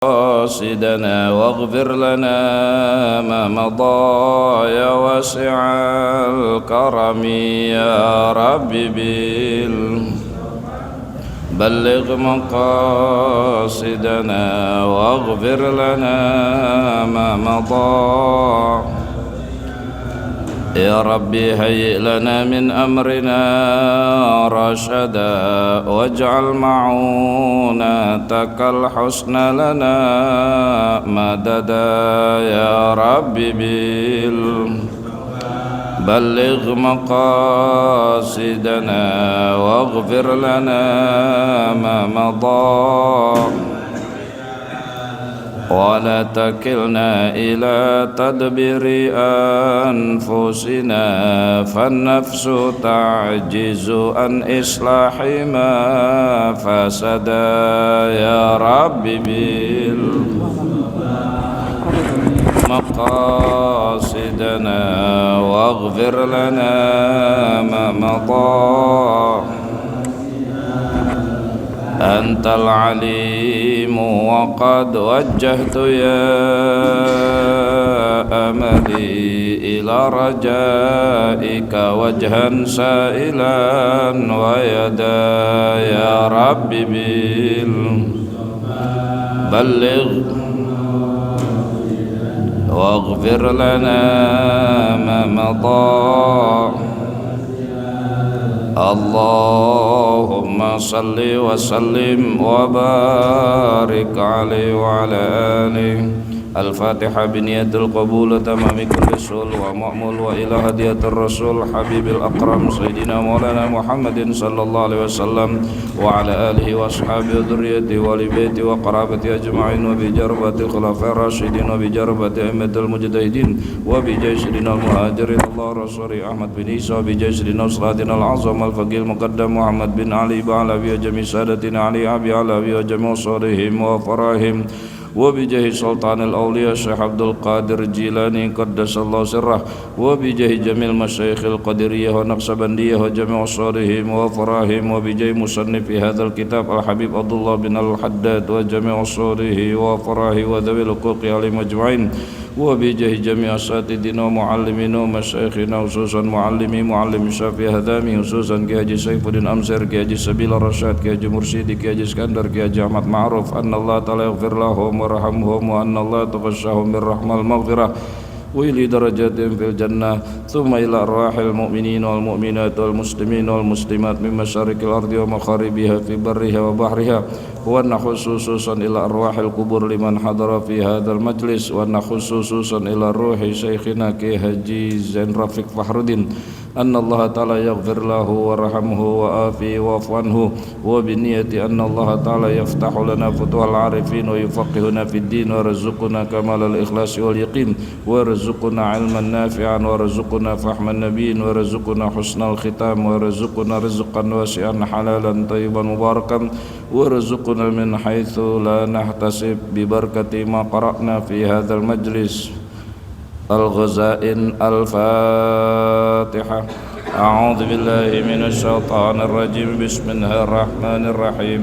قاصدنا واغفر لنا ما مضى يا واسع الكرم يا رب بلغ مقاصدنا واغفر لنا ما مضى يا ربي هيئ لنا من أمرنا رشدا واجعل معونتك الحسنى لنا مددا يا ربي بلغ مقاصدنا واغفر لنا ما مضى ولا تكلنا إلى تدبير أنفسنا فالنفس تعجز عن إصلاح ما فسد يا رب مقاصدنا واغفر لنا ما مضى أنت العليم وقد وجهت يا أملي إلى رجائك وجها سائلا ويدا يا رب بلغ واغفر لنا ما مضى اللهم صل وسلم وبارك عليه وعلى آله. الفاتحة بنية القبول تمام كل سؤال ومأمول وإلى هدية الرسول حبيب الأكرم سيدنا مولانا محمد صلى الله عليه وسلم وعلى آله وأصحابه وذريته ولبيته وقرابته أجمعين وبجربة الخلفاء الراشدين وبجربة أئمة المجتهدين وبجيشنا المهاجرين الله رسول أحمد بن عيسى وبجيشنا صلاتنا العظم الفقيه المقدم محمد بن علي بعلوي وجميع سادتنا علي أبي علوي وجميع صورهم وفراهم وبجاه سلطان الأولياء الشيخ عبد القادر الجيلاني قدس الله سره وبجاه جميع المشايخ القدرية والنقشبندية وجميع صورهم وفراهم وبجاه مصنف هذا الكتاب الحبيب عبد الله بن الحداد وجميع صوره وفراه وذوي الحقوق عليهم أجمعين وبجاه جميع أساتذتنا ومعلمين ومشايخنا خصوصا معلم الشافعي هذامي خصوصا كي سيف الدين أمسر كي سبيل الرشاد كي مرشد كي اسكندر كي أحمد معروف أن الله تعالى يغفر لهم وارحمهم وأن الله تغشاهم بالرحمة المغفرة وإلى درجات في الجنة ثم إلى أرواح المؤمنين والمؤمنات والمسلمين والمسلمات من مشارق الأرض ومغاربها في برها وبحرها وأن خصوصا إلى أرواح القبور لمن حضر في هذا المجلس وأن خصوصا إلى روح شيخنا كي حجي زين رفيق فخرالدين أن الله تعالى يغفر له وارحمه وآفيه واعف عنه وبنية أن الله تعالى يفتح لنا فتوح العارفين ويفقهنا في الدين ويرزقنا كمال الإخلاص واليقين ويرزقنا علما نافعا ويرزقنا فهم النبيين ويرزقنا حسن الختام ويرزقنا رزقا واسعا حلالا طيبا مباركا ويرزقنا من حيث لا نحتسب ببركة ما قرأنا في هذا المجلس. الغزائن الفاتحة. أعوذ بالله من الشيطان الرجيم. بسم الله الرحمن الرحيم.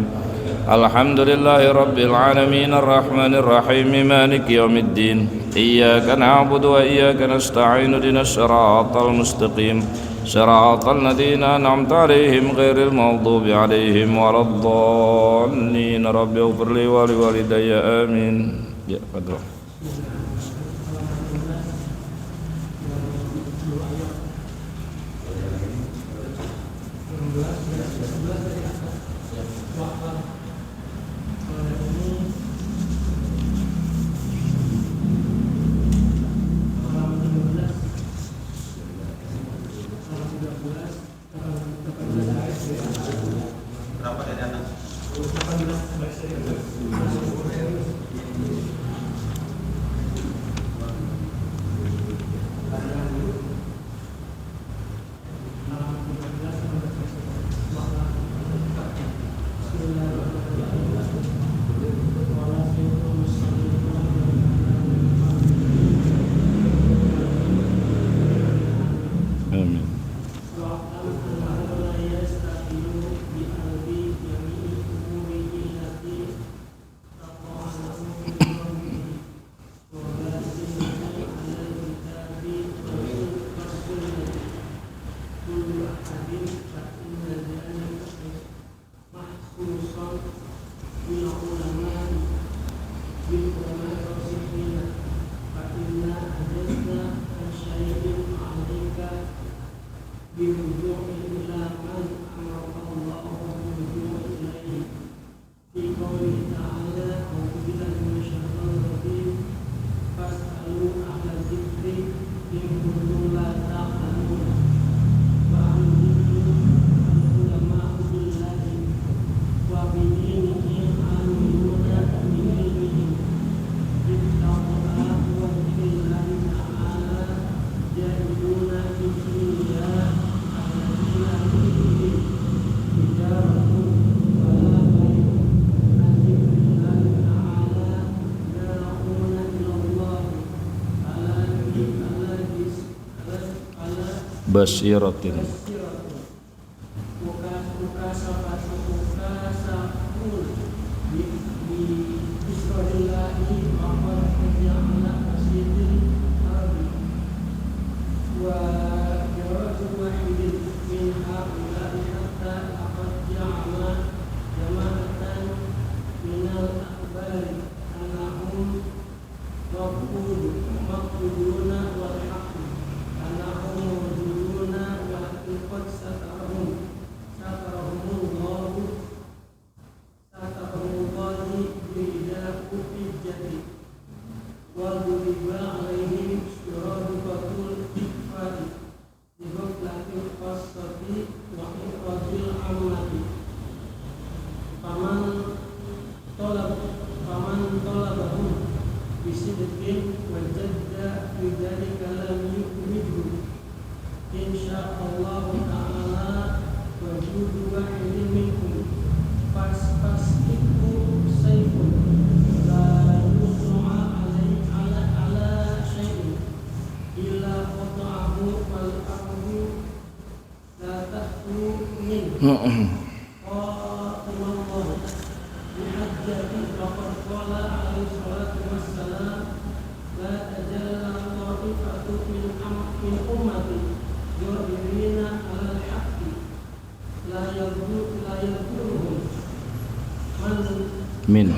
الحمد لله رب العالمين الرحمن الرحيم مالك يوم الدين. إياك نعبد وإياك نستعين اهدنا الصراط المستقيم صراط الذين أنعمت عليهم غير المغضوب عليهم ولا الضالين. رب اغفر لي ولوالدي آمين. يا فضل. basiratin min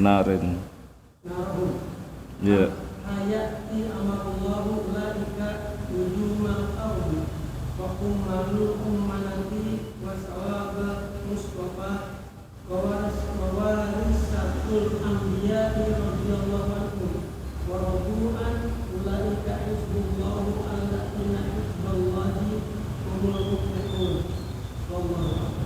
narin ya hayati amarullahu laika nujumal ardi wa kumalul ummanati wa sawaba mustafa wawarisatul anbiya'i radhiyallahu anhum wa radu'an ulaika hizbullahu alladzina hizballahi humul muflihun. Wallahu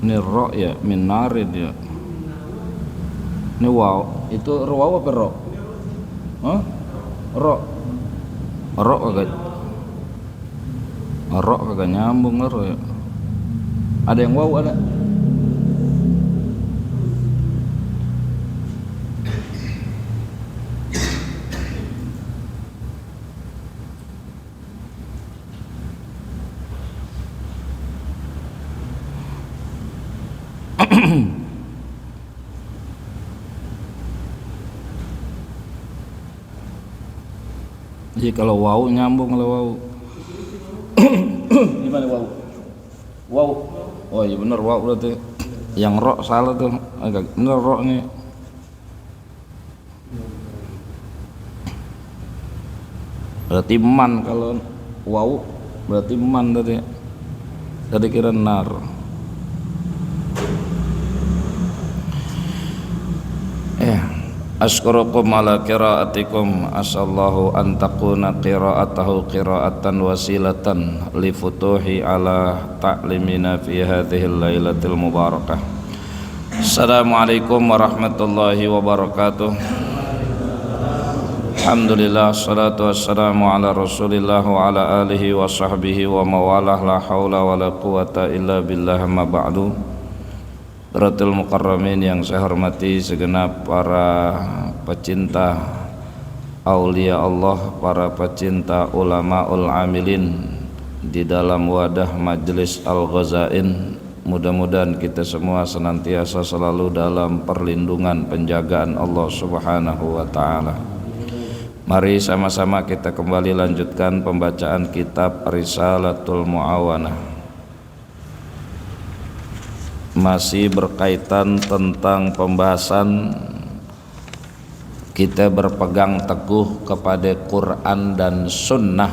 ini ro ya min narin ya ini wow itu wow apa ro? Hah? Ro kagak nyambung ro ya. Ada yang wow ada? Jadi kalau wow nyambung kalau wow. Gimana wow? Wow. Oh iya bener wow berarti. Yang ro salah tuh. Agak bener ro nih. Berarti man kalau wow berarti man tadi. Tadi kira nar. Ashkurukum ala qiraatikum, asallahu an takuna qiraatahu qiraatan wasilatan li futuhi ala ta'limina fi hadhil lailatul mubarakah. Assalamualaikum warahmatullahi wabarakatuh. Alhamdulillah, salatu wassalamu ala rasulillah wa ala alihi wa sahbihi wa mawalah, la hawla wa la quwata illa billah, ma ba'du. Ratul Mukarramin yang saya hormati, segenap para pecinta aulia Allah, para pecinta ulamaul amilin di dalam wadah Majelis Al-Ghazain. Mudah-mudahan kita semua senantiasa selalu dalam perlindungan penjagaan Allah Subhanahu wa taala. Mari sama-sama kita kembali lanjutkan pembacaan kitab Risalatul Muawanah. Masih berkaitan tentang pembahasan kita berpegang teguh kepada Quran dan Sunnah.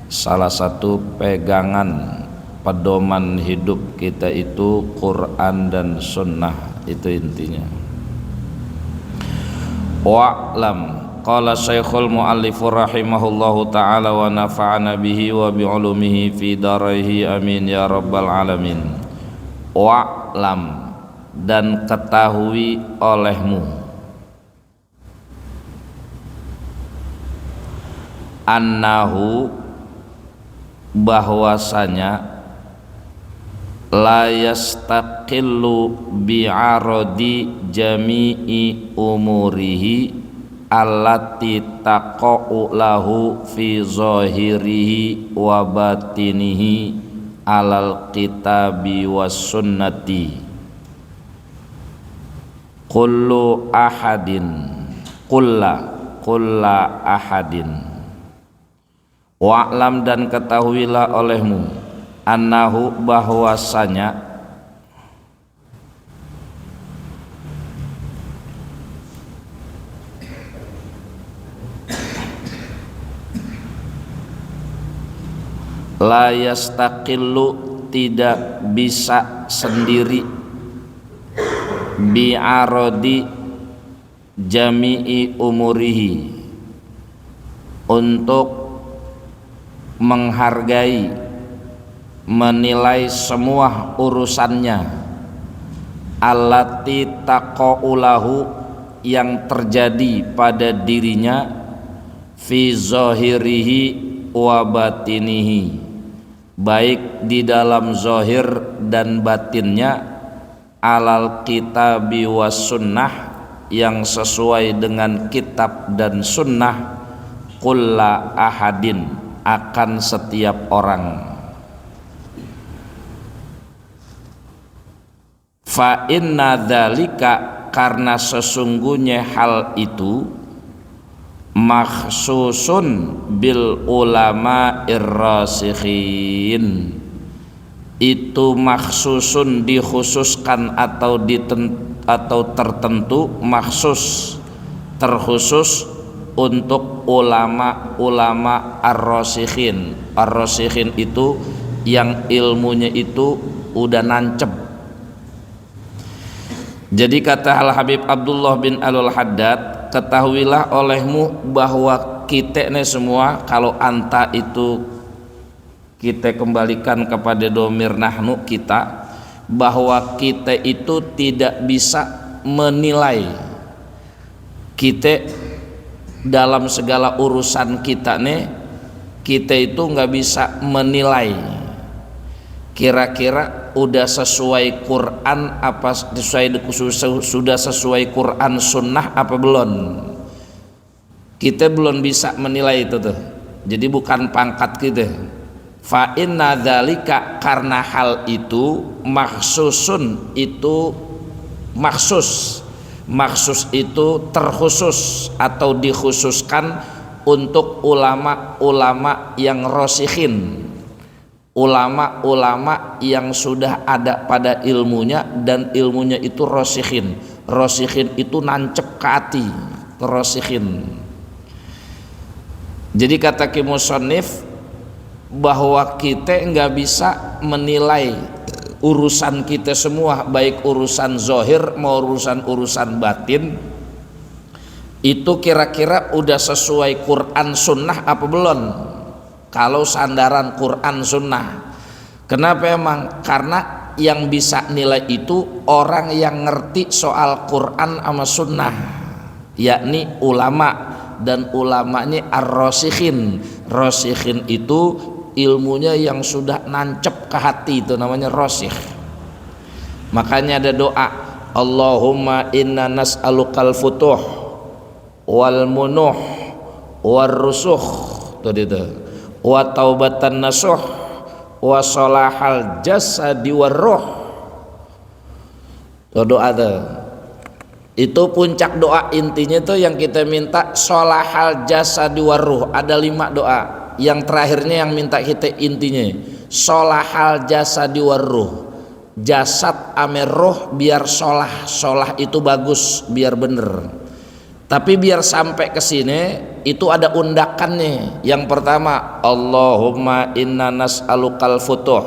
Salah satu pegangan pedoman hidup kita itu Quran dan Sunnah, itu intinya. Wa'lam qala Syekhul Mu'allifur rahimahullahu ta'ala wa nafa'ana bihi wa bi'ulumihi fi daraihi amin ya rabbal alamin. Wa'lam, dan ketahui olehmu annahu bahwasanya la yastaqillu bi'aradi jami'i umurihi allati taqa'u lahu fi zahirihi wa batinihi alal kitabi was sunnati kullu ahadin kulla ahadin wa'lam dan ketahuilah olehmu annahu bahwasanya la yastaqillu tidak bisa sendiri bi'arodi jami'i umurihi untuk menghargai menilai semua urusannya allati taqaulahu yang terjadi pada dirinya fi zahirihi wa batinihi baik di dalam zahir dan batinnya alal kitabi was sunnah yang sesuai dengan kitab dan sunnah kulla ahadin akan setiap orang. Fa inna dzalika karena sesungguhnya hal itu makhsusun bil ulama irrasikhin itu makhsusun dikhususkan atau tertentu maksus terkhusus untuk ulama-ulama ar-rasikhin. Ar-rasikhin itu yang ilmunya itu udah nancep. Jadi kata Al-Habib Abdullah bin Alul-Haddad, ketahuilah olehmu bahwa kita ini semua, kalau anta itu kita kembalikan kepada domir nahnu kita, bahwa kita itu tidak bisa menilai. Kita dalam segala urusan kita nih, kita itu nggak bisa menilai kira-kira udah sesuai Quran apa sudah sesuai Quran sunnah apa belum. Kita belum bisa menilai itu tuh. Jadi bukan pangkat kita. Fa inna dzalika karena hal itu makhsusun itu maksus itu terkhusus atau dikhususkan untuk ulama-ulama yang rasikhin, ulama-ulama yang sudah ada pada ilmunya dan ilmunya itu rasikhin. Rasikhin itu nancep ke hati, rasikhin. Jadi kata Ki Musannif bahwa kita nggak bisa menilai urusan kita semua, baik urusan zahir mau urusan batin, itu kira-kira udah sesuai Quran sunnah apa belum. Kalau sandaran Quran sunnah, kenapa emang? Karena yang bisa nilai itu orang yang ngerti soal Quran sama sunnah, yakni ulama, dan ulamanya ar-rasikhin. Rasikhin itu ilmunya yang sudah nancep ke hati, itu namanya rasikh. Makanya ada doa, Allahumma inna nas'alukal futuh wal munuh war rusuh, itu wa taubatan nasuh wa salahal jasadi war ruh. Doa itu puncak doa, intinya tuh yang kita minta salahal jasadi war ruh. Ada 5 doa, yang terakhirnya yang minta kita intinya salahal jasadi war ruh, jasad ame roh biar solah itu bagus, biar bener. Tapi biar sampai ke sini itu ada undakannya. Yang pertama, Allahumma inna nas'alukal futuh.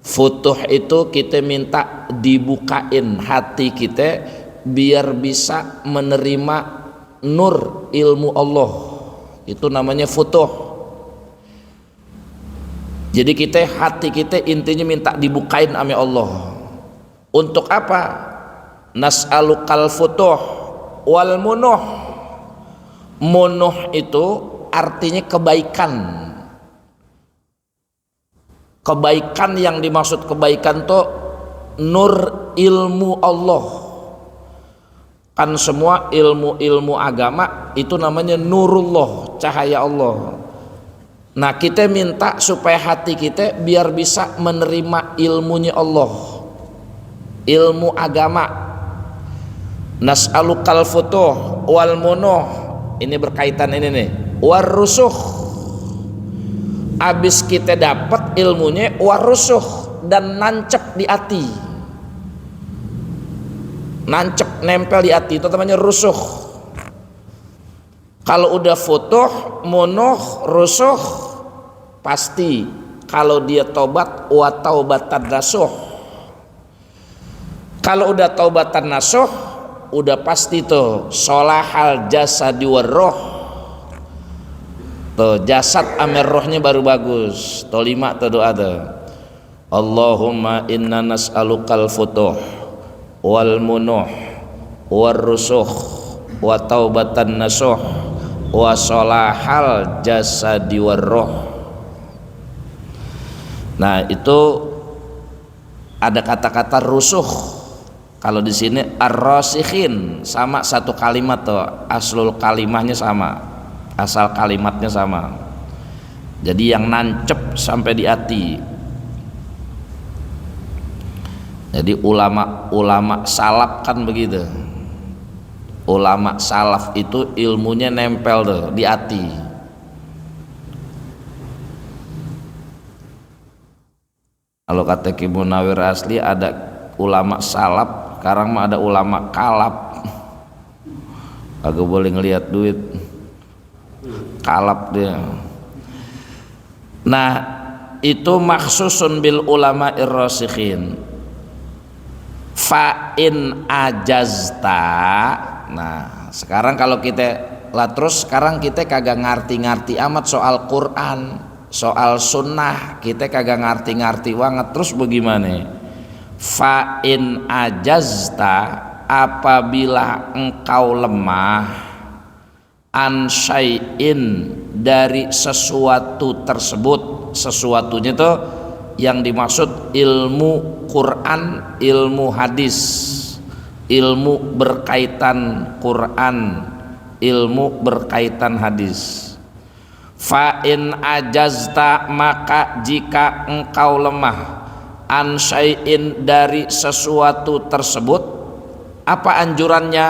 Futuh itu kita minta dibukain hati kita biar bisa menerima nur ilmu Allah. Itu namanya futuh. Jadi hati kita intinya minta dibukain sama Allah Untuk apa? Nas'alukal futuh wal munuh. Munuh itu artinya kebaikan. Kebaikan yang dimaksud kebaikan itu nur ilmu Allah. Kan semua ilmu-ilmu agama itu namanya nurullah, cahaya Allah. Nah, kita minta supaya hati kita biar bisa menerima ilmunya Allah, ilmu agama. Nas'alukal futuh wal munuh, ini berkaitan ini nih, warusuh. Abis kita dapat ilmunya warusuh dan nancep di hati, nancep nempel di hati, itu namanya rusuh. Kalau udah futuh, munuh, rusuh, pasti kalau dia tobat wa taubatan nasuh. Kalau udah taubatan nasuh, udah pasti tuh sholahal jasadi warroh. Tuh jasad amir rohnya baru bagus. Tuh 5 tuh doa tuh. Allahumma inna nas'alukal futuh wal munuh war rusuh wa taubatan nasuh wa sholahal jasadi warroh. Nah, itu ada kata-kata rusuh. Kalau di sini ar-rasikhin, sama satu kalimat tuh, aslul kalimahnya sama, asal kalimatnya sama. Jadi yang nancep sampai di hati. Jadi ulama salaf kan begitu. Ulama salaf itu ilmunya nempel tuh di hati. Kalau kata Ki Munawir asli ada ulama salaf, sekarang mah ada ulama kalap. Agak boleh ngelihat duit, kalap dia. Nah, itu maksusun bil ulama ir-rasikhin. Fa in ajazta. Nah, sekarang kalau kita lah terus sekarang kita kagak ngerti-ngerti amat soal Quran, soal sunnah, kita kagak ngerti-ngerti banget. Terus bagaimana? Fa in ajazta, apabila engkau lemah, an syai'in, dari sesuatu tersebut. Sesuatunya itu yang dimaksud ilmu Quran, ilmu hadis, ilmu berkaitan Quran, ilmu berkaitan hadis. Fa in ajazta, maka jika engkau lemah, an syai'in, dari sesuatu tersebut, apa anjurannya?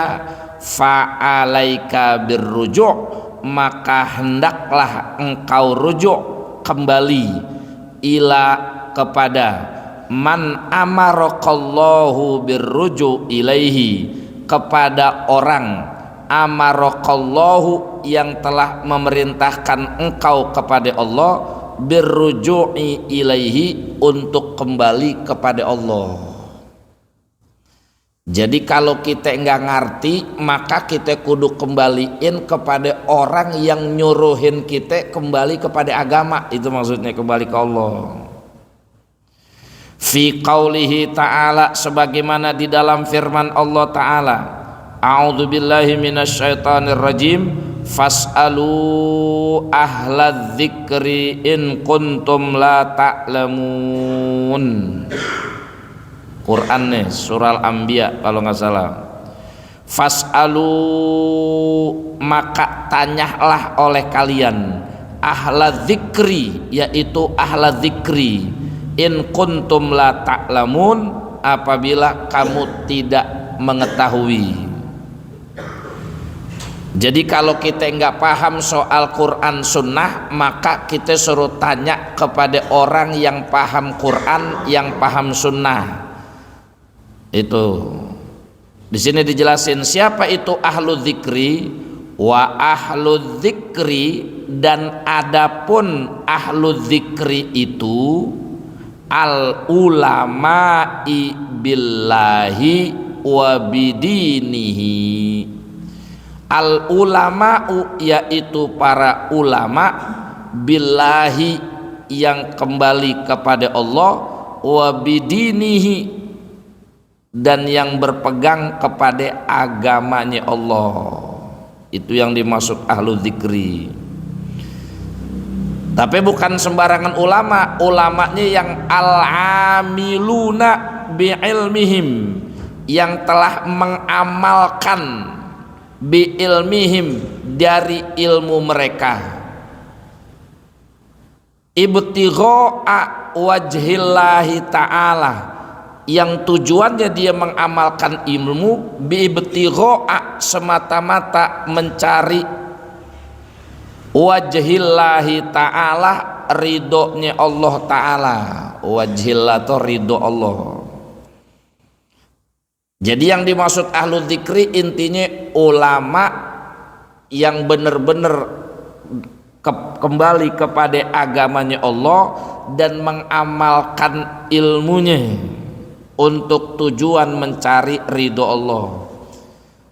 Fa alaika birruju', maka hendaklah engkau rujuk kembali ila, kepada man amarakallahu birruju' ilaihi, kepada orang amarakallahu, yang telah memerintahkan engkau kepada Allah, birruju'i ilaihi, untuk kembali kepada Allah. Jadi kalau kita nggak ngerti, maka kita kudu kembaliin kepada orang yang nyuruhin kita kembali kepada agama. Itu maksudnya kembali ke Allah. Fi qaulihi ta'ala, sebagaimana di dalam firman Allah ta'ala, a'udzubillahi minasyaitonir rajim, fas'alu ahla dzikri in kuntum la ta'lamun. Quran nih, surah Al-Anbiya kalau nggak salah. Fas'alu, maka tanyalah oleh kalian, ahla dzikri, yaitu ahla dzikri, in kuntum la ta'lamun, apabila kamu tidak mengetahui. Jadi kalau kita nggak paham soal Quran Sunnah, maka kita suruh tanya kepada orang yang paham Quran, yang paham Sunnah. Itu di sini dijelasin siapa itu ahlu dzikri. Wa ahlu dzikri, dan adapun ahlu dzikri itu al ulama'i billahi wa bidinihi. Al ulama'u, yaitu para ulama, billahi, yang kembali kepada Allah, wa bidinihi, dan yang berpegang kepada agamanya Allah. Itu yang dimaksud ahlu dzikri. Tapi bukan sembarangan ulama, ulamanya yang al-amiluna bi'ilmihim, yang telah mengamalkan bi'ilmihim, dari ilmu mereka, ibtigha'a wajhillahi ta'ala, yang tujuannya dia mengamalkan ilmu bi'ibtigha'a, semata-mata mencari wajhillahi ta'ala, ridhonya Allah ta'ala. Wajhillah itu ridho Allah. Jadi yang dimaksud ahlu dzikri intinya ulama yang benar-benar kembali kepada agamanya Allah dan mengamalkan ilmunya untuk tujuan mencari ridho Allah.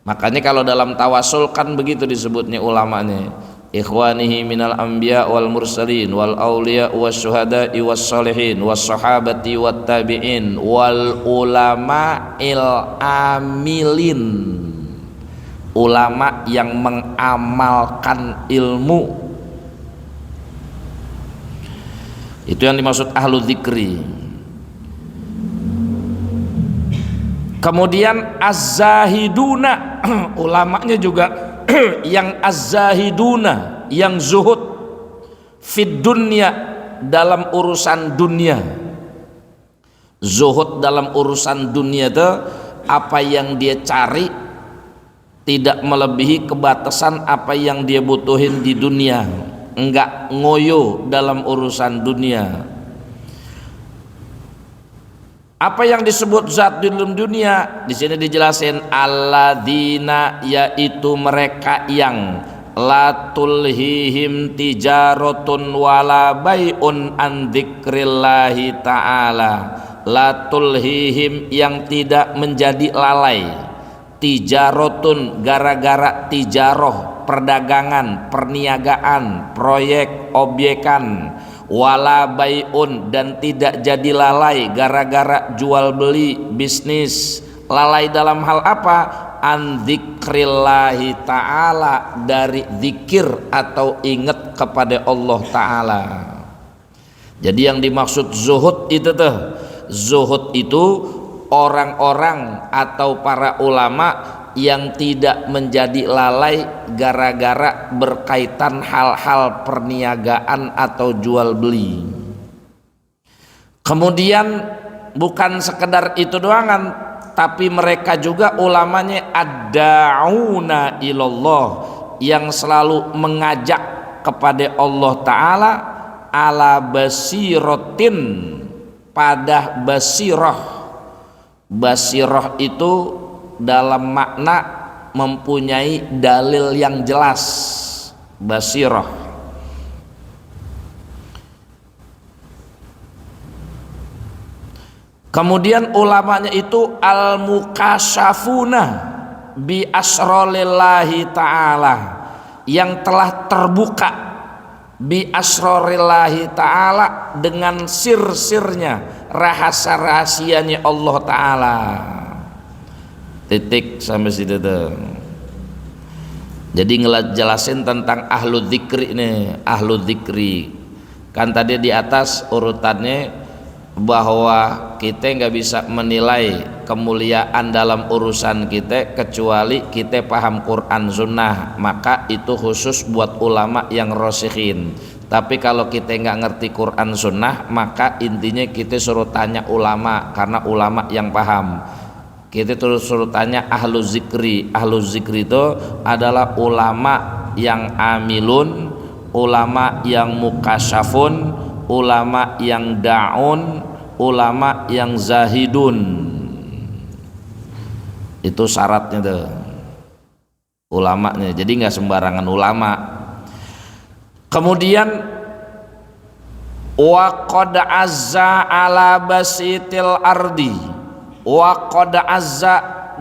Makanya kalau dalam tawasul kan begitu disebutnya ulamanya, ikhwanihi minal anbiya wal mursalin wal awliya was syuhada'i was salihin was sahabati wat tabi'in wal ulama il amilin, ulama yang mengamalkan ilmu. Itu yang dimaksud ahlu dzikri. Kemudian az-zahiduna, ulamanya juga yang az-zahiduna, yang zuhud fid dunya, dalam urusan dunia. Zuhud dalam urusan dunia itu apa yang dia cari tidak melebihi kebatasan apa yang dia butuhin di dunia, enggak ngoyo dalam urusan dunia. Apa yang disebut zat di dalam dunia di sini dijelasin, alladzina, yaitu mereka yang la tulhihim tijaratun wala bai'un an dzikrillahi ta'ala. La tulhihim, yang tidak menjadi lalai, tijaratun, gara-gara tijaroh, perdagangan, perniagaan, proyek, obyekan, wala bai'un, dan tidak jadi lalai gara-gara jual beli, bisnis. Lalai dalam hal apa? An dzikrillahi ta'ala, dari zikir atau ingat kepada Allah ta'ala. Jadi yang dimaksud zuhud itu tuh, zuhud itu orang-orang atau para ulama yang tidak menjadi lalai gara-gara berkaitan hal-hal perniagaan atau jual beli. Kemudian bukan sekedar itu doangan, tapi mereka juga ulamanya ad-da'una ilallah, yang selalu mengajak kepada Allah Ta'ala ala basiratin, pada basirah. Basirah itu dalam makna mempunyai dalil yang jelas. Basirah. Kemudian ulamanya itu al-mukasyafuna bi asrarillahi ta'ala, yang telah terbuka bi asrarillahi ta'ala, dengan sir-sirnya, rahasia-rahasianya Allah Ta'ala. Titik sampai situ tuh. Jadi ngejelasin tentang ahlu dzikri nih, ahlu dzikri. Kan tadi di atas urutannya bahwa kita nggak bisa menilai kemuliaan dalam urusan kita kecuali kita paham Quran Sunnah, maka itu khusus buat ulama yang rosikhin. Tapi kalau kita nggak ngerti Quran Sunnah, maka intinya kita suruh tanya ulama, karena ulama yang paham. Kita terus suruh tanya ahlu zikri. Ahlu zikri itu adalah ulama yang amilun, ulama yang mukasyafun, ulama yang da'un, ulama yang zahidun. Itu syaratnya tuh ulamanya. Jadi nggak sembarangan ulama. Kemudian wa qad azza ala basitil ardi, wa qad azza,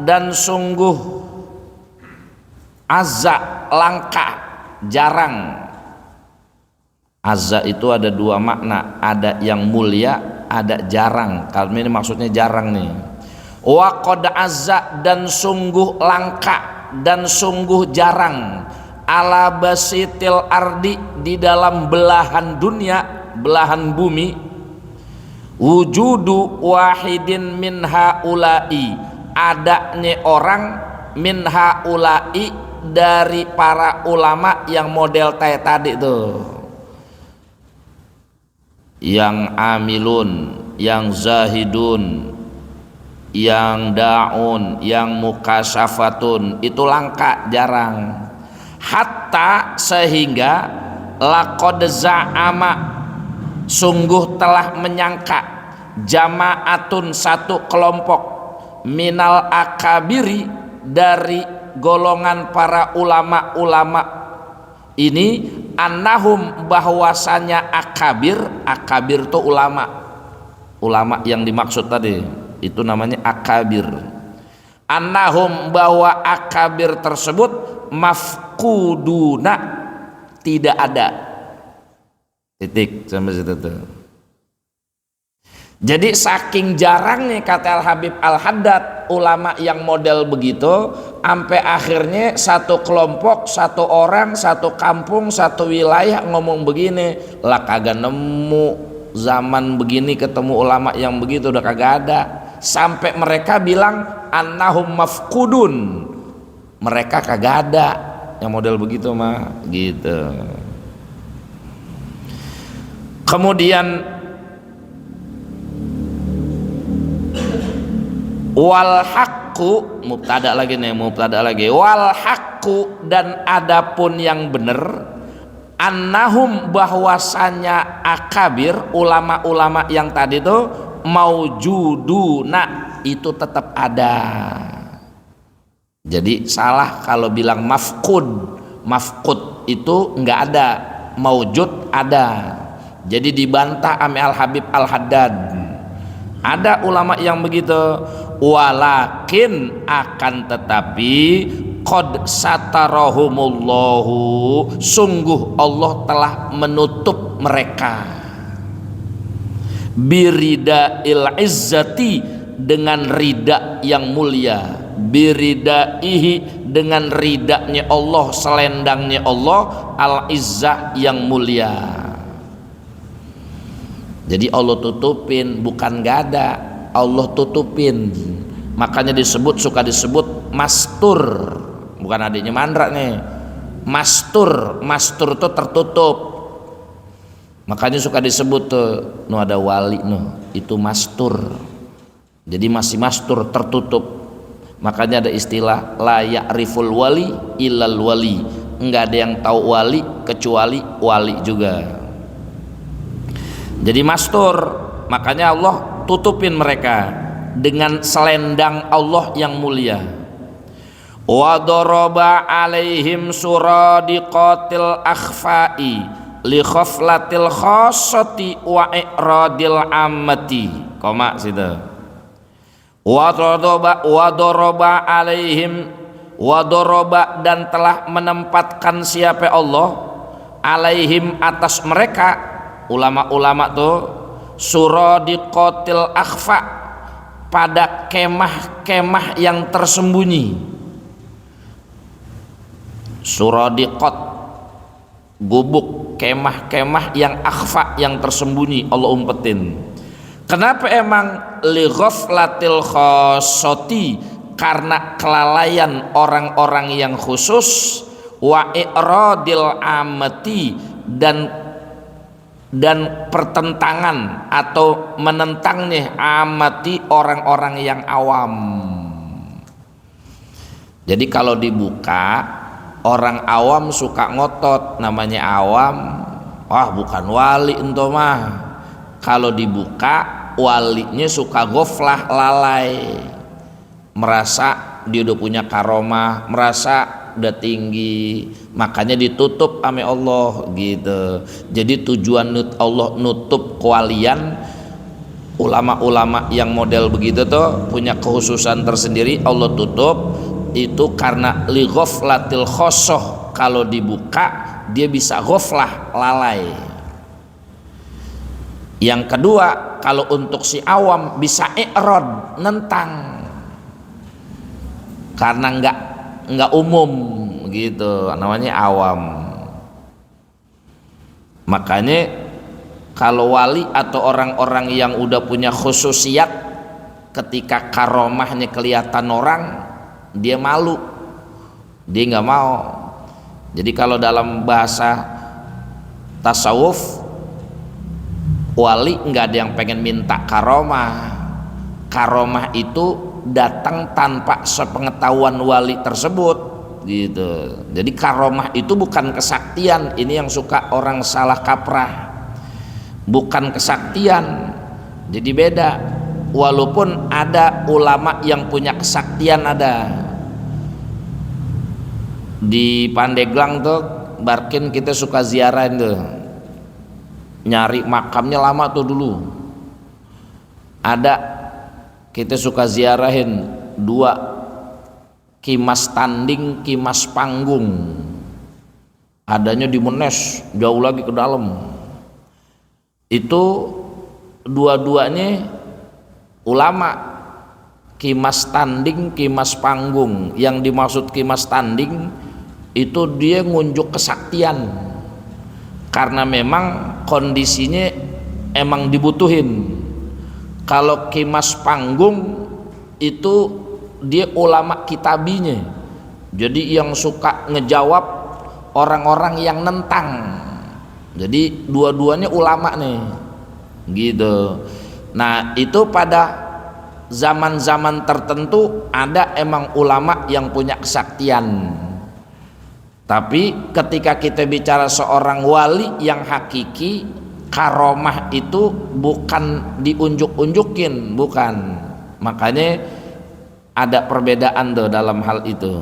dan sungguh azza, langka, jarang. Azza itu ada dua makna, ada yang mulia, ada jarang. Kalau ini maksudnya jarang nih. Wa qad azza, dan sungguh langka dan sungguh jarang, ala basitil ardi, di dalam belahan dunia, belahan bumi, wujudu wahidin min haula'i, adanya orang min haula'i, dari para ulama yang model tadi tuh, yang amilun, yang zahidun, yang da'un, yang mukasyafatun, itu langka, jarang. Hatta, sehingga laqad za'ama, sungguh telah menyangka, jama'atun, satu kelompok, minal akabiri, dari golongan para ulama-ulama ini, annahum, bahwasanya akabir, akabir itu ulama, ulama yang dimaksud tadi itu namanya akabir. Annahum, bahwa akabir tersebut, mafkuduna, tidak ada, titik, sampai situ tuh. Jadi saking jarangnya, kata Al Habib Al Haddad, ulama yang model begitu, sampai akhirnya satu kelompok, satu orang, satu kampung, satu wilayah ngomong begini, lah kagak nemu zaman begini ketemu ulama yang begitu, udah kagak ada. Sampai mereka bilang annahum mafkudun, mereka kagak ada yang model begitu mah, gitu. Kemudian wal haqqu, mubtada lagi nih, mubtada lagi, wal haqqu, dan adapun yang benar, annahum, bahwasanya akabir, ulama-ulama yang tadi tuh, maujuduna, itu tetap ada. Jadi salah kalau bilang mafkud, mafkud itu nggak ada, maujud ada. Jadi dibantah ame Al Habib Al Haddad. Ada ulama yang begitu, walakin, akan tetapi, qad satarahumullahu, sungguh Allah telah menutup mereka, birida'il izzati, dengan rida yang mulia, biridaihi, dengan ridanya Allah, selendangnya Allah, al izzah, yang mulia. Jadi Allah tutupin, bukan gak ada, Allah tutupin. Makanya suka disebut mastur, bukan adiknya Mandra nih, mastur, mastur itu tertutup. Makanya suka disebut tuh, no ada wali no, itu mastur. Jadi masih mastur, tertutup. Makanya ada istilah la ya'riful wali illal wali, enggak ada yang tahu wali kecuali wali juga. Jadi mastur, makanya Allah tutupin mereka dengan selendang Allah yang mulia. Wa daraba alaihim suradiqatil akhfa'i li khaflatil khassati wa i'radil ammati. Koma situ. Wa daraba alaihim, wa daraba, dan telah menempatkan siapa Allah, alaihim, atas mereka, ulama-ulama tuh, suradiqatil akhfa, pada kemah-kemah yang tersembunyi. Suradiqat, gubuk, kemah-kemah yang akhfa, yang tersembunyi, Allah umpetin. Kenapa emang li ghaflatil khassati, karena kelalaian orang-orang yang khusus, wa i'radil amati, dan pertentangan atau menentangnya amati, orang-orang yang awam. Jadi kalau dibuka, orang awam suka ngotot, namanya awam, wah bukan wali ento mah. Kalau dibuka, walinya suka ghaflah, lalai, merasa dia udah punya karomah, merasa udah tinggi, makanya ditutup ame Allah gitu. Jadi tujuan Allah nutup kewalian, ulama-ulama yang model begitu tuh punya kekhususan tersendiri, Allah tutup itu karena li ghaflatil khosoh. Kalau dibuka dia bisa ghaflah, lalai. Yang kedua, kalau untuk si awam bisa i'rad, nentang. karena nggak umum gitu, namanya awam. Makanya kalau wali atau orang-orang yang udah punya khususiat, ketika karomahnya kelihatan orang, dia malu, dia nggak mau. Jadi kalau dalam bahasa tasawuf, wali nggak ada yang pengen minta karomah. Karomah itu datang tanpa sepengetahuan wali tersebut gitu. Jadi karomah itu bukan kesaktian, ini yang suka orang salah kaprah. Bukan kesaktian, jadi beda. Walaupun ada ulama yang punya kesaktian, ada di Pandeglang tuh, Barkin kita suka ziarah tuh, nyari makamnya lama tuh dulu. Ada kita suka ziarahin 2 kimas tanding, kimas panggung, adanya di Menes, jauh lagi ke dalam. Itu dua-duanya ulama, kimas tanding, kimas panggung. Yang dimaksud kimas tanding itu dia ngunjuk kesaktian, karena memang kondisinya emang dibutuhin. Kalau kimas panggung itu dia ulama kitabinya, jadi yang suka ngejawab orang-orang yang nentang. Jadi dua-duanya ulama nih gitu. Nah itu pada zaman-zaman tertentu ada emang ulama yang punya kesaktian. Tapi ketika kita bicara seorang wali yang hakiki, karomah itu bukan diunjuk-unjukin, bukan. Makanya ada perbedaan tuh dalam hal itu.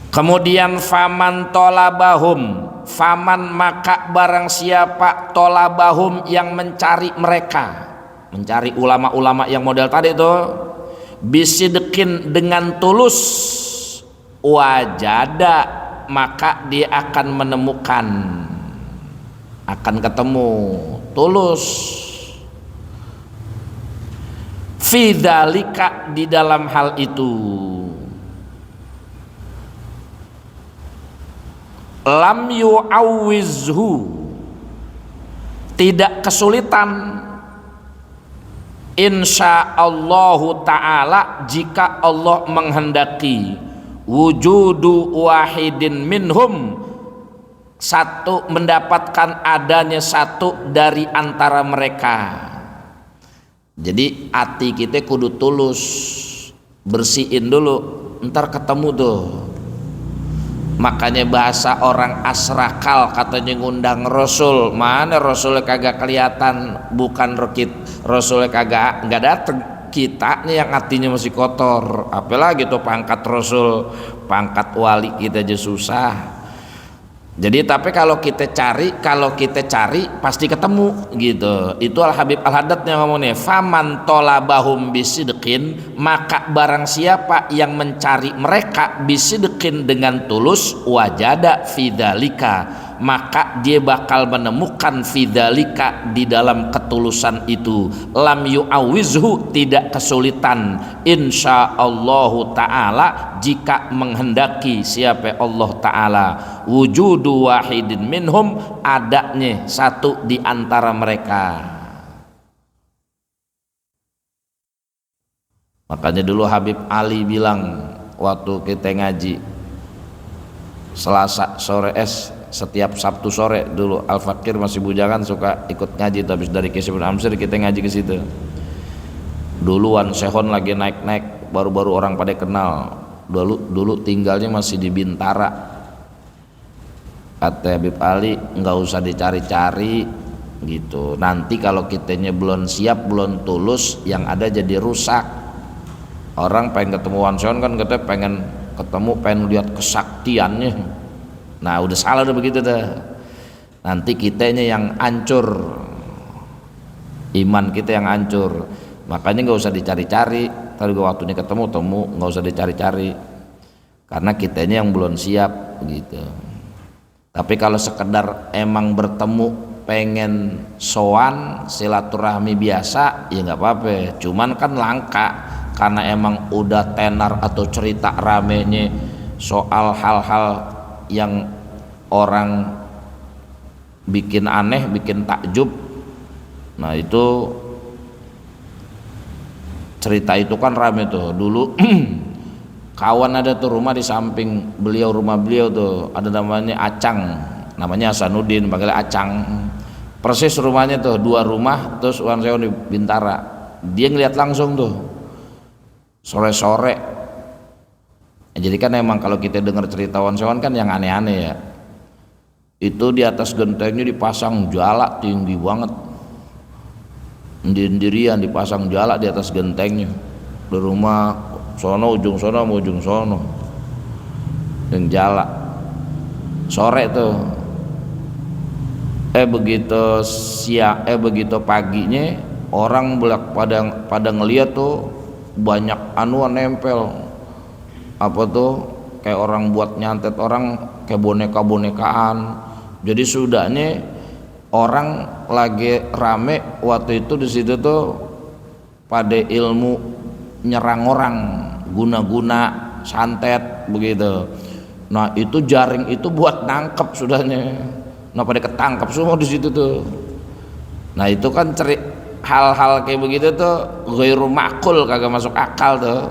Kemudian faman tolabahum, faman maka barang siapa tolabahum yang mencari mereka, mencari ulama-ulama yang model tadi itu, bisidqin dengan tulus, wajada maka dia akan menemukan, akan ketemu, tulus. Fidzalika di dalam hal itu, lam yu'awwizhu tidak kesulitan, insyaallahu ta'ala jika Allah menghendaki, wujudu wahidin minhum satu mendapatkan adanya satu dari antara mereka. Jadi hati kita kudu tulus, bersihin dulu, ntar ketemu tuh. Makanya bahasa orang asrakal katanya ngundang Rasul, mana Rasulnya kagak kelihatan, bukan rekit Rasulnya kagak nggak dateng, kita nih yang hatinya masih kotor, apalagi tuh pangkat Rasul, pangkat wali kita aja susah. Jadi tapi kalau kita cari pasti ketemu gitu. Itu Al Habib Al Haddad yang ngomongnya, faman tolabahum bisidqin, maka barang siapa yang mencari mereka bisidqin dengan tulus, wajada fidzalika maka dia bakal menemukan fidzalika di dalam ketulusan itu, lam yu'awizhu tidak kesulitan, insyaallahu ta'ala jika menghendaki siapa Allah ta'ala, wujudu wahidin minhum adanya satu di antara mereka. Makanya dulu Habib Ali bilang waktu kita ngaji Selasa sore setiap Sabtu sore dulu, Al Fakir masih bujangan suka ikut ngaji, habis dari Kisibun Amsir kita ngaji ke situ. Duluan Sehon lagi naik-naik, baru-baru orang pada kenal. Dulu tinggalnya masih di Bintara. Kata Habib Ali, nggak usah dicari-cari gitu. Nanti kalau kitanya belum siap, belum tulus, yang ada jadi rusak. Orang pengen ketemu Wan Sehon kan katanya pengen ketemu, pengen lihat kesaktiannya. Nah udah salah udah begitu dah, nanti kitanya yang hancur, iman kita yang hancur. Makanya nggak usah dicari-cari, tadi waktunya ketemu nggak usah dicari-cari, karena kitanya yang belum siap gitu. Tapi kalau sekedar emang bertemu pengen sowan silaturahmi biasa ya nggak apa-apa, cuman kan langka karena emang udah tenar atau cerita ramenya soal hal-hal yang orang bikin aneh, bikin takjub. Nah itu cerita itu kan rame tuh dulu. Kawan ada tuh rumah di samping beliau, rumah beliau tuh ada namanya Acang, namanya Hasanuddin, panggil Acang. Persis rumahnya tuh 2 rumah, terus Wan Seon di Bintara. Dia ngeliat langsung tuh sore-sore. Jadi kan emang kalau kita dengar cerita Wan Seon kan yang aneh-aneh ya. Itu di atas gentengnya dipasang jala tinggi banget, sendirian dipasang jala di atas gentengnya. Di rumah sono ujung sono mau ujung sono yang jala sore tuh. Begitu paginya orang pada ngeliat tuh banyak anuan nempel apa tuh kayak orang buat nyantet orang kayak boneka-bonekaan. Jadi sudahnya orang lagi rame waktu itu di situ tuh pada ilmu nyerang orang, guna-guna santet begitu. Nah itu jaring itu buat nangkep sudahnya. Nah pada ketangkep semua di situ tuh. Nah itu kan hal-hal kayak begitu tuh ghairu ma'qul, kagak masuk akal tuh,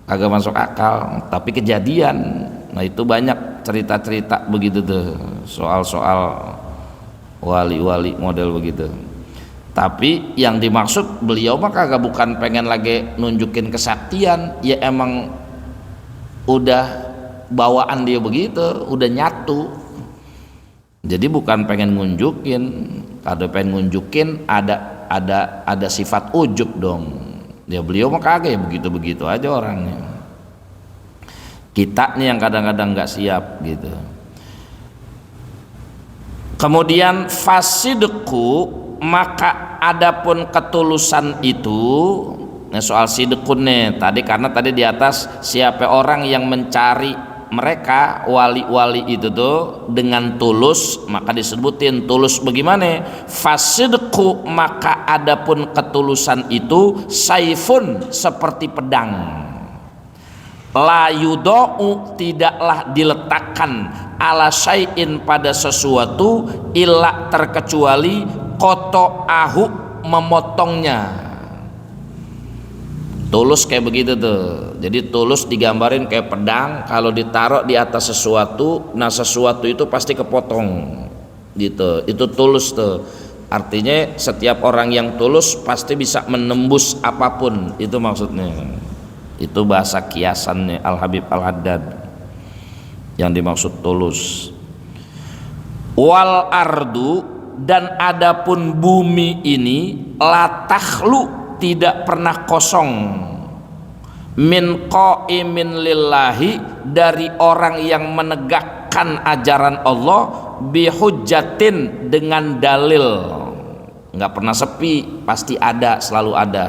kagak masuk akal, tapi kejadian. Nah itu banyak cerita-cerita begitu tuh, soal-soal wali-wali model begitu. Tapi yang dimaksud beliau mah kagak bukan pengen lagi nunjukin kesaktian, ya emang udah bawaan dia begitu, udah nyatu. Jadi bukan pengen ngunjukin, kalau pengen ngunjukin ada sifat ujub dong. Dia beliau mah kagak ya begitu-begitu aja orangnya. Kita nih yang kadang-kadang nggak siap gitu. Kemudian fasidku, maka adapun ketulusan itu. Nah soal sidqun nih tadi, karena tadi di atas siapa orang yang mencari mereka wali-wali itu tuh dengan tulus, maka disebutin tulus bagaimana. Fasidqu, maka adapun ketulusan itu saifun, seperti pedang. La yudau, tidaklah diletakkan ala syai'in, pada sesuatu, illa, terkecuali qata'ahu, memotongnya. Tulus kayak begitu tuh. Jadi tulus digambarin kayak pedang, kalau ditaruh di atas sesuatu, nah sesuatu itu pasti kepotong gitu. Itu tulus tuh. Artinya setiap orang yang tulus pasti bisa menembus apapun, itu maksudnya. Itu bahasa kiasannya Al-Habib Al-Haddad yang dimaksud tulus. Wal ardu, dan adapun bumi ini, la takhlu, tidak pernah kosong, min qaimin lillahi, dari orang yang menegakkan ajaran Allah, bihujjatin, dengan dalil. Nggak pernah sepi, pasti ada, selalu ada,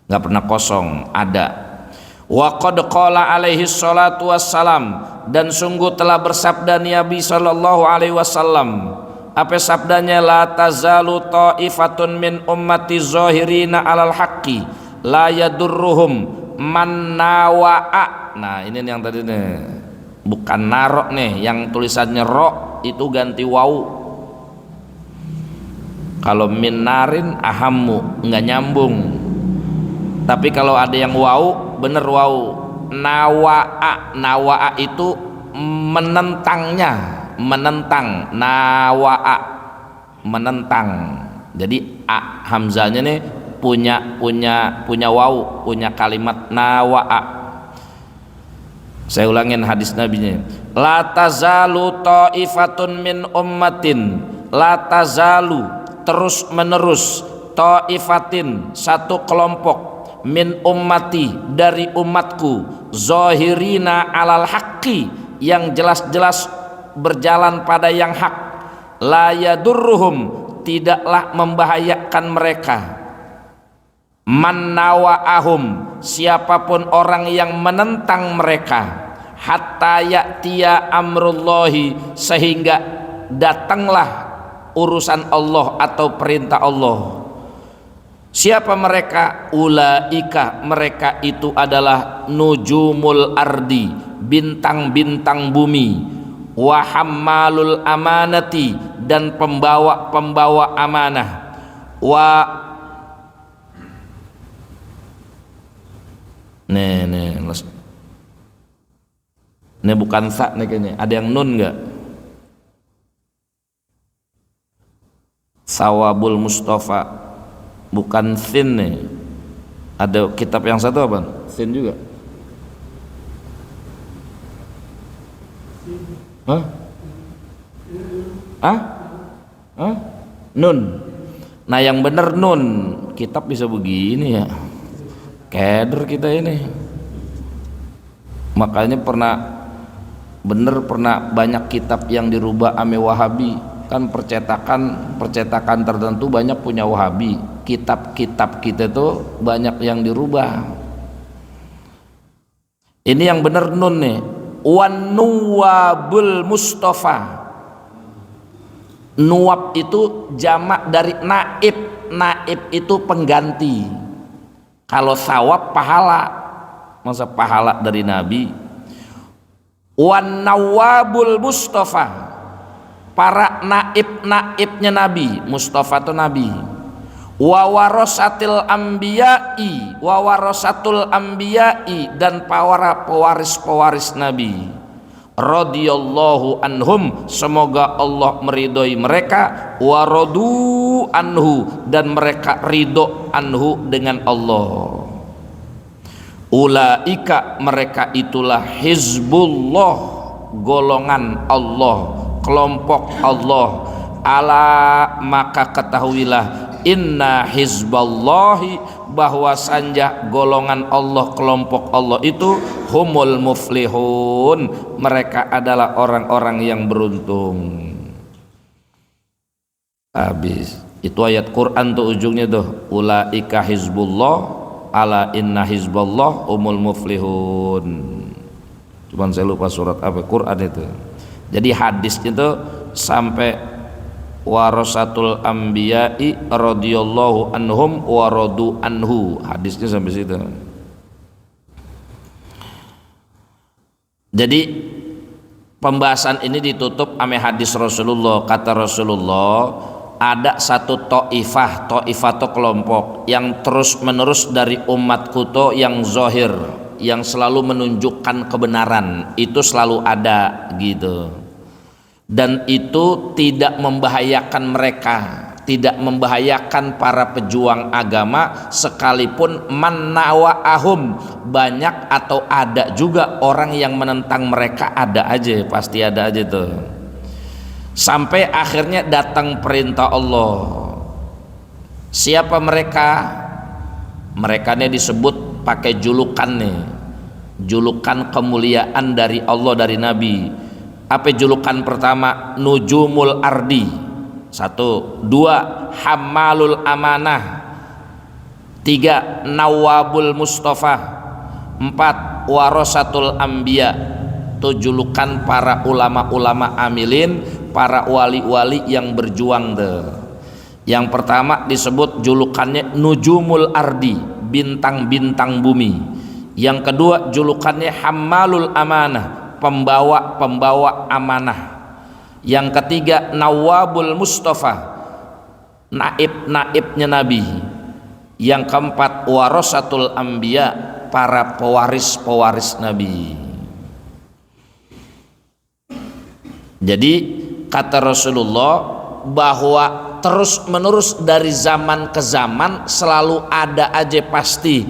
nggak pernah kosong, ada. Wa qad qala alaihi salatu wassalam, dan sungguh telah bersabda Nabi sallallahu alaihi wasallam. Apa sabdanya? La tazalu ta'ifatun min ummati zahirina alal haqqi la yadurruhum man nawa'a. Nah ini yang tadi nih, bukan narok nih, yang tulisannya ro itu ganti wau. Kalau minarin ahammu, nggak nyambung. Tapi kalau ada yang wau, bener wau. Nawa'a, nawa'a itu menentangnya, menentang. Nawa'a, menentang. Jadi a hamzanya nih punya wau, punya kalimat nawa'a. Saya ulangin hadis nabinya. La tazalu ta'ifatun min ummatin, la tazalu, terus menerus, ta'ifatin, satu kelompok, min ummati, dari umatku, zahirina alal haqqi, yang jelas-jelas berjalan pada yang hak, la yadurruhum, tidaklah membahayakan mereka, man nawa'ahum, siapapun orang yang menentang mereka, hatta ya'tiya amrullahi, sehingga datanglah urusan Allah atau perintah Allah. Siapa mereka? Ulaika, mereka itu adalah nujumul ardi, bintang-bintang bumi, wa hammalul amanati, dan pembawa-pembawa amanah, ini bukan sa nih kayaknya, ada yang nun nggak? Sawabul Mustafa, bukan sin nih. Ada kitab yang satu apa? Sin juga. Hah? Hah? Hah? Nun. Nah yang bener nun. Kitab bisa begini ya. Keder kita ini. Makanya pernah banyak kitab yang dirubah ame Wahabi. Kan percetakan tertentu banyak punya Wahabi. Kitab-kitab kita tuh banyak yang dirubah. Ini yang bener nun nih. Wan nuwabul Mustafa. Nuwab itu jamak dari naib. Naib itu pengganti. Kalau sawab pahala, masa pahala dari Nabi. Wan nawabul Mustafa, para naib-naibnya Nabi. Mustafa itu Nabi. Wa warasatil anbiya'i, wa warasatul anbiya'i, dan para pewaris-pewaris Nabi. Radhiyallahu anhum, semoga Allah meridhoi mereka. Wa radu anhu, dan mereka ridho anhu dengan Allah. Ulaika, mereka itulah hizbullah, golongan Allah, kelompok Allah. Ala, maka ketahuilah, inna hizballahi, bahwasanya golongan Allah, kelompok Allah itu humul muflihun, mereka adalah orang-orang yang beruntung. Habis itu ayat Quran tuh ujungnya tuh, ulaika hizbullah, ala inna hizballah humul muflihun. Cuman saya lupa surat apa Quran itu. Jadi hadisnya tuh sampai warasatul anbiya'i radhiyallahu anhum wa radu anhu, hadisnya sampai situ. Jadi pembahasan ini ditutup ame hadis Rasulullah. Kata Rasulullah, ada satu ta'ifah itu kelompok yang terus menerus dari umatku to yang zahir, yang selalu menunjukkan kebenaran, itu selalu ada gitu. Dan itu tidak membahayakan mereka, tidak membahayakan para pejuang agama, sekalipun manawa'ahum, banyak atau ada juga orang yang menentang mereka, ada aja, pasti ada aja tuh. Sampai akhirnya datang perintah Allah. Siapa mereka? Mereka ini disebut pakai julukan nih, julukan kemuliaan dari Allah, dari Nabi. Apa julukan pertama? Nujumul ardi. 1, 2 hammalul amanah, 3 nawabul mustafa, 4 warasatul anbiya. Itu julukan para ulama-ulama amilin, para wali-wali yang berjuang deh. Yang pertama disebut julukannya nujumul ardi, bintang-bintang bumi. Yang kedua julukannya hammalul amanah, pembawa amanah. Yang ketiga nawabul mustafa, naib-naibnya Nabi. Yang keempat warasatul anbiya, para pewaris Nabi. Jadi kata Rasulullah bahwa terus menerus dari zaman ke zaman selalu ada aja pasti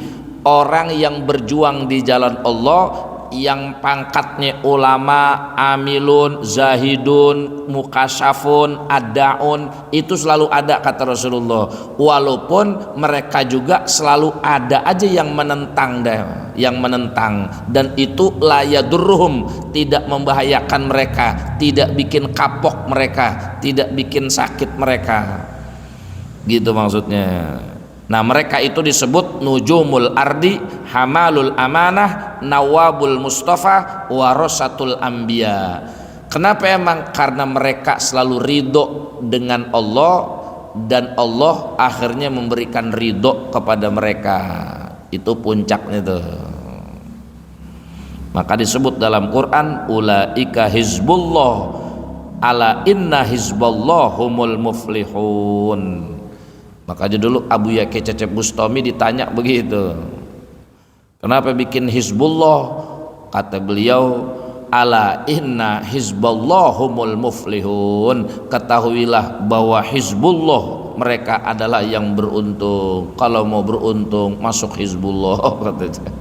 orang yang berjuang di jalan Allah, yang pangkatnya ulama, amilun, zahidun, mukasyafun, addaun, itu selalu ada kata Rasulullah. Walaupun mereka juga selalu ada aja yang menentang dan itu la yadurruhum, tidak membahayakan mereka, tidak bikin kapok mereka, tidak bikin sakit mereka. Gitu maksudnya. Nah mereka itu disebut nujumul ardi, hamalul amanah, nawabul mustafa, warasatul anbiya. Kenapa emang? Karena mereka selalu ridho dengan Allah, dan Allah akhirnya memberikan ridho kepada mereka. Itu puncaknya tuh. Maka disebut dalam Quran ulaika hizbullah ala inna hizballah humul muflihun. Maka dulu Abu Yaqi Cecep Bustami ditanya begitu, kenapa bikin hizbullah? Kata beliau ala inna hizballah humul muflihun, ketahuilah bahwa hizbullah mereka adalah yang beruntung. Kalau mau beruntung masuk hizbullah katanya.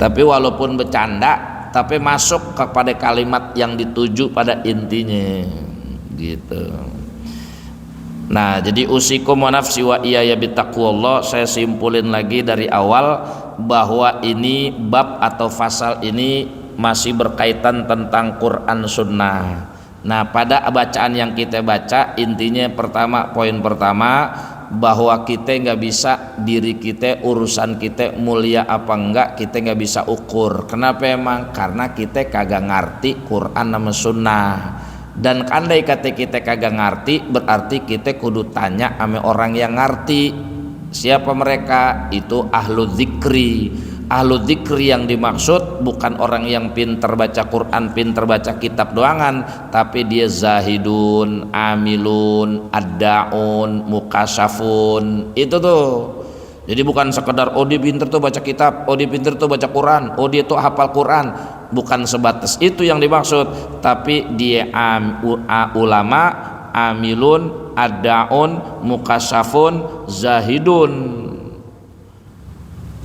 Tapi walaupun bercanda tapi masuk kepada kalimat yang dituju pada intinya gitu. Nah, jadi usikum wa nafsi wa iyaya bittaqwallah, saya simpulin lagi dari awal bahwa ini bab atau fasal ini masih berkaitan tentang Quran Sunnah. Nah, pada bacaan yang kita baca intinya pertama, poin pertama, bahwa kita nggak bisa diri kita, urusan kita mulia apa enggak kita nggak bisa ukur. Kenapa emang? Karena kita kagak ngerti Quran sama Sunnah. Dan andai kata kita kagak ngerti, berarti kita kudu tanya sama orang yang ngerti. Siapa mereka? Itu ahlu dzikri. Ahlu dzikri yang dimaksud bukan orang yang pinter baca Quran, pinter baca kitab doangan, tapi dia zahidun, amilun, addaun, mukasafun. Itu tuh. Jadi bukan sekedar oh dia pinter tuh baca kitab, oh dia pinter tuh baca Quran, oh dia tuh hafal Quran. Bukan sebatas itu yang dimaksud, tapi dia ulama, amilun, addaun, mukasafun, zahidun.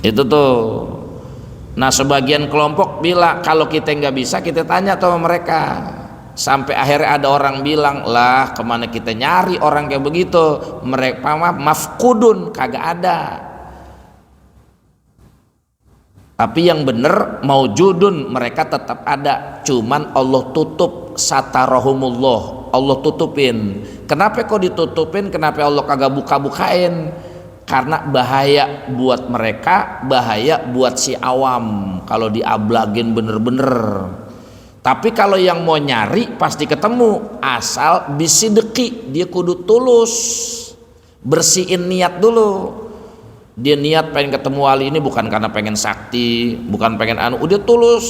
Itu tuh. Nah, sebagian kelompok bilang kalau kita nggak bisa kita tanya sama mereka. Sampai akhirnya ada orang bilang, lah kemana kita nyari orang kayak begitu, mereka mah mafkudun, kagak ada. Tapi yang bener maujudun, mereka tetap ada, cuman Allah tutup, satarahumullah, Allah tutupin. Kenapa kok ditutupin? Kenapa Allah kagak buka-bukain? Karena bahaya buat mereka, bahaya buat si awam kalau diablagin bener-bener. Tapi kalau yang mau nyari pasti ketemu, asal bisideki, dia kudu tulus, bersihin niat dulu. Dia niat pengen ketemu wali ini bukan karena pengen sakti, bukan pengen udah tulus.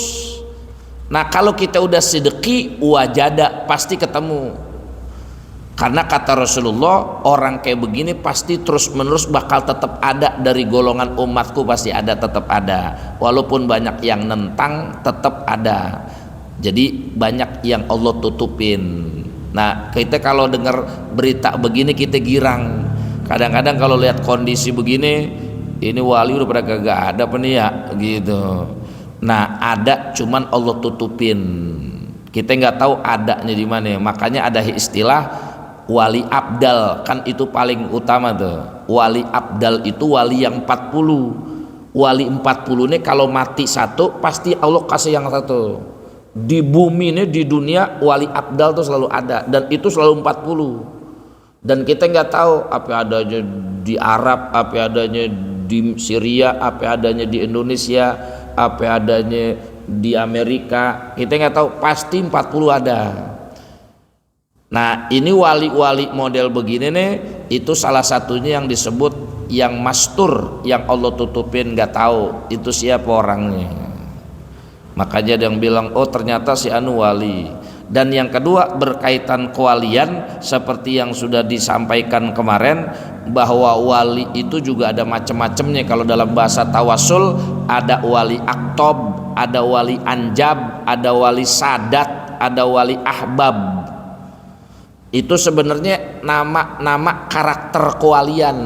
Nah, kalau kita udah sideki, wajada, pasti ketemu. Karena kata Rasulullah, orang kayak begini pasti terus menerus bakal tetap ada dari golongan umatku, pasti ada, tetap ada. Walaupun banyak yang nentang, tetap ada. Jadi banyak yang Allah tutupin. Nah, kita kalau dengar berita begini kita girang. Kadang-kadang kalau lihat kondisi begini, ini wali udah pada kagak ada apa nih ya gitu. Nah, ada cuman Allah tutupin. Kita nggak tahu adanya di mana. Makanya ada istilah wali abdal, kan itu paling utama tuh. Wali abdal itu wali yang 40. Wali 40 ini kalau mati satu pasti Allah kasih yang satu. Di bumi ini, di dunia wali abdal tuh selalu ada, dan itu selalu 40. Dan kita nggak tahu apa adanya di Arab, apa adanya di Syria, apa adanya di Indonesia, apa adanya di Amerika. Kita nggak tahu, pasti 40 ada. Nah, ini wali-wali model begini nih, itu salah satunya yang disebut yang mastur, yang Allah tutupin, nggak tahu itu siapa orangnya. Makanya ada yang bilang, oh ternyata si anu wali. Dan yang kedua berkaitan kewalian, seperti yang sudah disampaikan kemarin, bahwa wali itu juga ada macam-macamnya. Kalau dalam bahasa tawasul ada wali aktob, ada wali anjab, ada wali sadat, ada wali ahbab. Itu sebenarnya nama-nama karakter kewalian.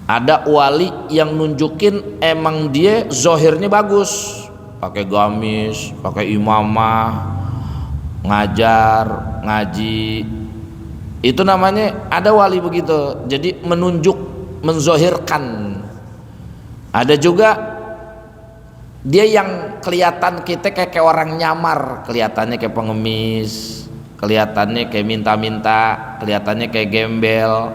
Ada wali yang nunjukin emang dia zohirnya bagus, pakai gamis, pakai imamah, ngajar, ngaji. Itu namanya ada wali begitu. Jadi menunjuk, menzohirkan. Ada juga dia yang kelihatan kita kayak orang nyamar, kelihatannya kayak pengemis, kelihatannya kayak minta-minta, kelihatannya kayak gembel,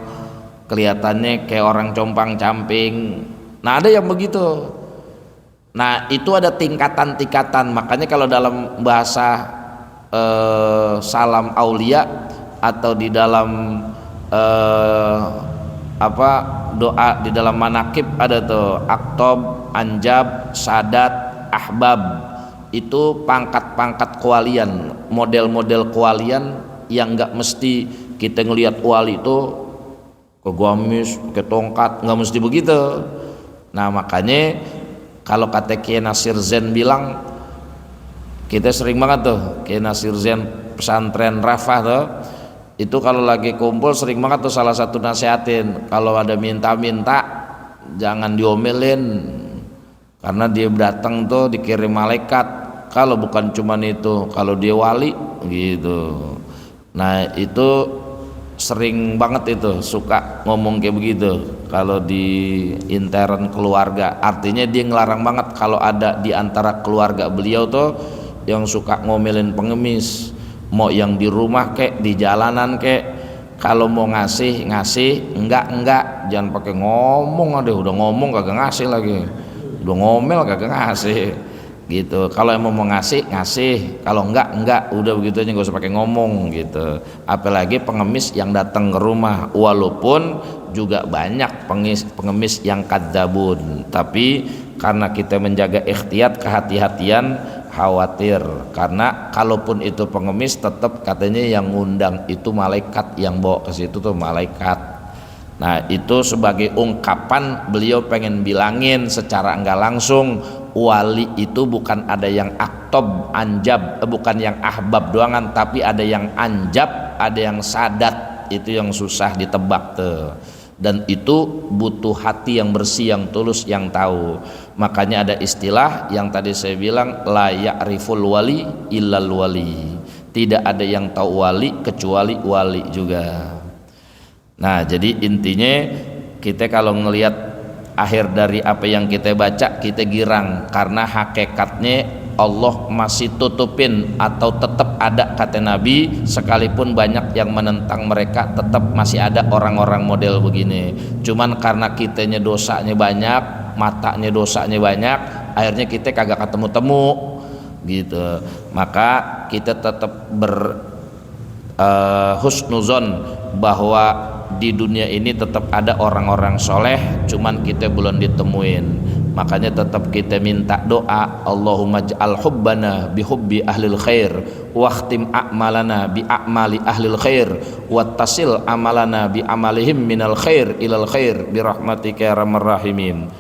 kelihatannya kayak orang compang-camping. Nah, ada yang begitu. Nah, itu ada tingkatan-tingkatan. Makanya kalau dalam bahasa salam aulia, atau di dalam doa di dalam manakib ada tuh aktob, anjab, sadat, ahbab. Itu pangkat-pangkat kewalian, model-model kewalian yang nggak mesti kita ngelihat wali itu ke gamis, ke tongkat, nggak mesti begitu. Nah makanya kalau kata Kiai Nasir Zain bilang, kita sering banget tuh Kiai Nasir Zain pesantren Rafah tuh, itu kalau lagi kumpul sering banget tuh salah satu nasihatin, kalau ada minta-minta jangan diomelin, karena dia datang tuh dikirim malaikat. Kalau bukan cuman itu, kalau dia wali gitu. Nah itu sering banget itu suka ngomong kayak begitu kalau di intern keluarga. Artinya dia ngelarang banget kalau ada di antara keluarga beliau tuh yang suka ngomelin pengemis, mau yang di rumah kek, di jalanan kek. Kalau mau ngasih, enggak, jangan pakai ngomong. Aduh, udah ngomong kagak ngasih lagi, udah ngomel kagak ngasih gitu. Kalau emang mau ngasih, kalau enggak, udah begitu aja, nggak usah pakai ngomong gitu. Apalagi pengemis yang datang ke rumah, walaupun juga banyak pengemis yang kadzabun, tapi karena kita menjaga ikhtiyat, kehati-hatian, khawatir, karena kalaupun itu pengemis tetap katanya yang ngundang itu malaikat, yang bawa ke situ tuh malaikat. Nah itu sebagai ungkapan beliau pengen bilangin secara enggak langsung, wali itu bukan ada yang aktob, anjab, bukan yang ahbab doangan, tapi ada yang anjab, ada yang sadat. Itu yang susah ditebak tuh, dan itu butuh hati yang bersih, yang tulus, yang tahu. Makanya ada istilah yang tadi saya bilang, la ya'riful wali illal wali, tidak ada yang tahu wali kecuali wali juga. Nah jadi intinya kita kalau ngelihat akhir dari apa yang kita baca, kita girang, karena hakikatnya Allah masih tutupin, atau tetap ada kata Nabi, sekalipun banyak yang menentang mereka, tetap masih ada orang-orang model begini. Cuman karena kitanya dosanya banyak, matanya dosanya banyak, akhirnya kita kagak ketemu-temu gitu. Maka kita tetap husnuzon bahwa di dunia ini tetap ada orang-orang soleh, cuman kita belum ditemuin. Makanya tetap kita minta doa, Allahumma ja'al hubbana bihubbi ahlil khair, wahtim a'malana bi a'mali ahlil khair, wattasil amalana bi amalihim minal khair ilal khair birahmatika ya arhamar rahimin.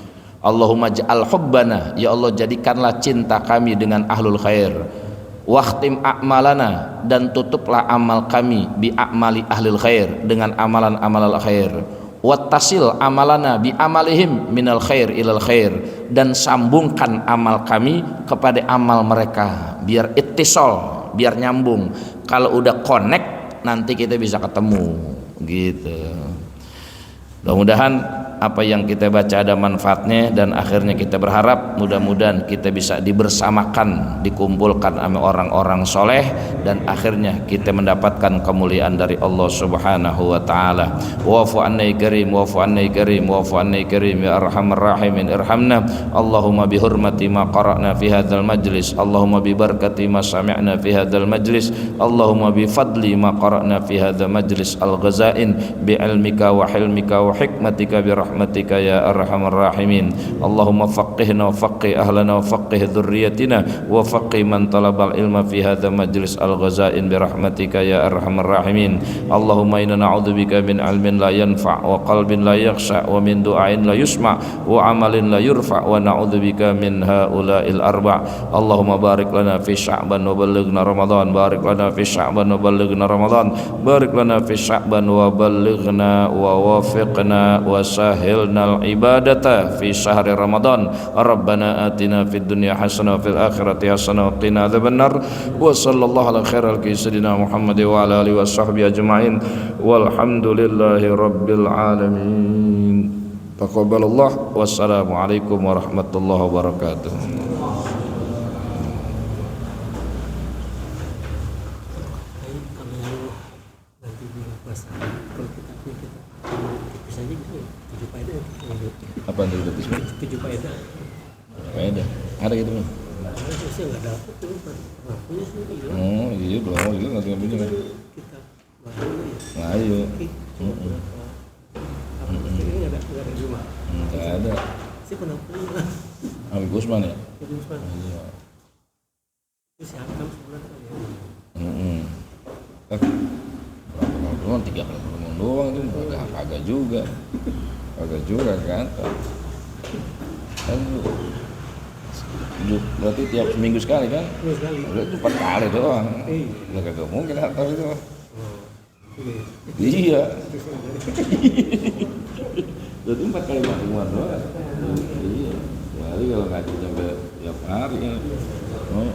Allahumma ja'al hubbana, ya Allah jadikanlah cinta kami dengan ahlul khair, wahtim a'malana, dan tutuplah amal kami bi a'mali ahlil khair, dengan amalan-amalan khair, wattasil amalana bi amalihim minal khair ilal khair, dan sambungkan amal kami kepada amal mereka, biar ittisal, biar nyambung. Kalau udah connect nanti kita bisa ketemu gitu. Mudah-mudahan apa yang kita baca ada manfaatnya, dan akhirnya kita berharap mudah-mudahan kita bisa dibersamakan, dikumpulkan sama orang-orang soleh, dan akhirnya kita mendapatkan kemuliaan dari Allah Subhanahu wa taala. Wa'fu annai karim, wa'fu annai karim, wa'fu annai karim ya arhamar rahimin irhamna. Allahumma bi hurmati ma qara'na fi hadzal majlis, Allahumma bi barakati ma sami'na fi hadzal majlis, Allahumma bi fadli ma qara'na fi hadzal majlis al-ghazain, bi ilmika wa hilmika wa hikmatika bi rahmatika ya arhamar rahimin. Allahumma faqihna wa faqih ahlana wa faqih dzurriyyatina wa faqih man talabal ilma fi hadzal majlis al-ghazain bi rahmatika ya arhamar rahimin. Allahumma inna na'udzubika min ilmin la yanfa' wa qalbin la yakhsha wa min du'ain la yusma' wa amalin la yurfa' wa na'udzubika min haula'il arba'. Allahumma barik lana fi sya'ban wa ballighna ramadan, barik lana fi sya'ban wa ballighna ramadan, barik lana fi sya'ban wa ballighna wa wafiqna wa sahilna al-ibadata fi syahri ramadan. Rabbana atina fid dunya hasanah wa fil akhirati hasanah wa qina adzabannar. Wa sallallahu ala khairal sayyidina Muhammad wa ala alihi wa sahbihi ajma'in walhamdulillahi rabbil alamin. Taqabbalallah. Wassalamu alaikum warahmatullahi wabarakatuh. Apa yang udah tisbih? 7 faedah. Faedah. Ada gitu nih. Saya nggak dapat tuh. Oh iya, belum juga nggak punya kan. Nah, ayo. Ini nggak ada di rumah. Nggak ada. Saya pernah punya. Habib Usman ya? Jadi Usman. Iya. Itu siapa kamu sebulan kan ya? Berapa kali doang? 3 kali pertemuan doang itu agak juga. Agak juga kan. Kan berarti tiap seminggu sekali kan? Dua sekali. Udah itu 4 kali doang. Iya. Udah kagak mungkin atau itu. Oh. Iya. Berarti 4 kali pertemuan doang. Iya. Hari kalau ngaji sampai tiap hari ya. Oh.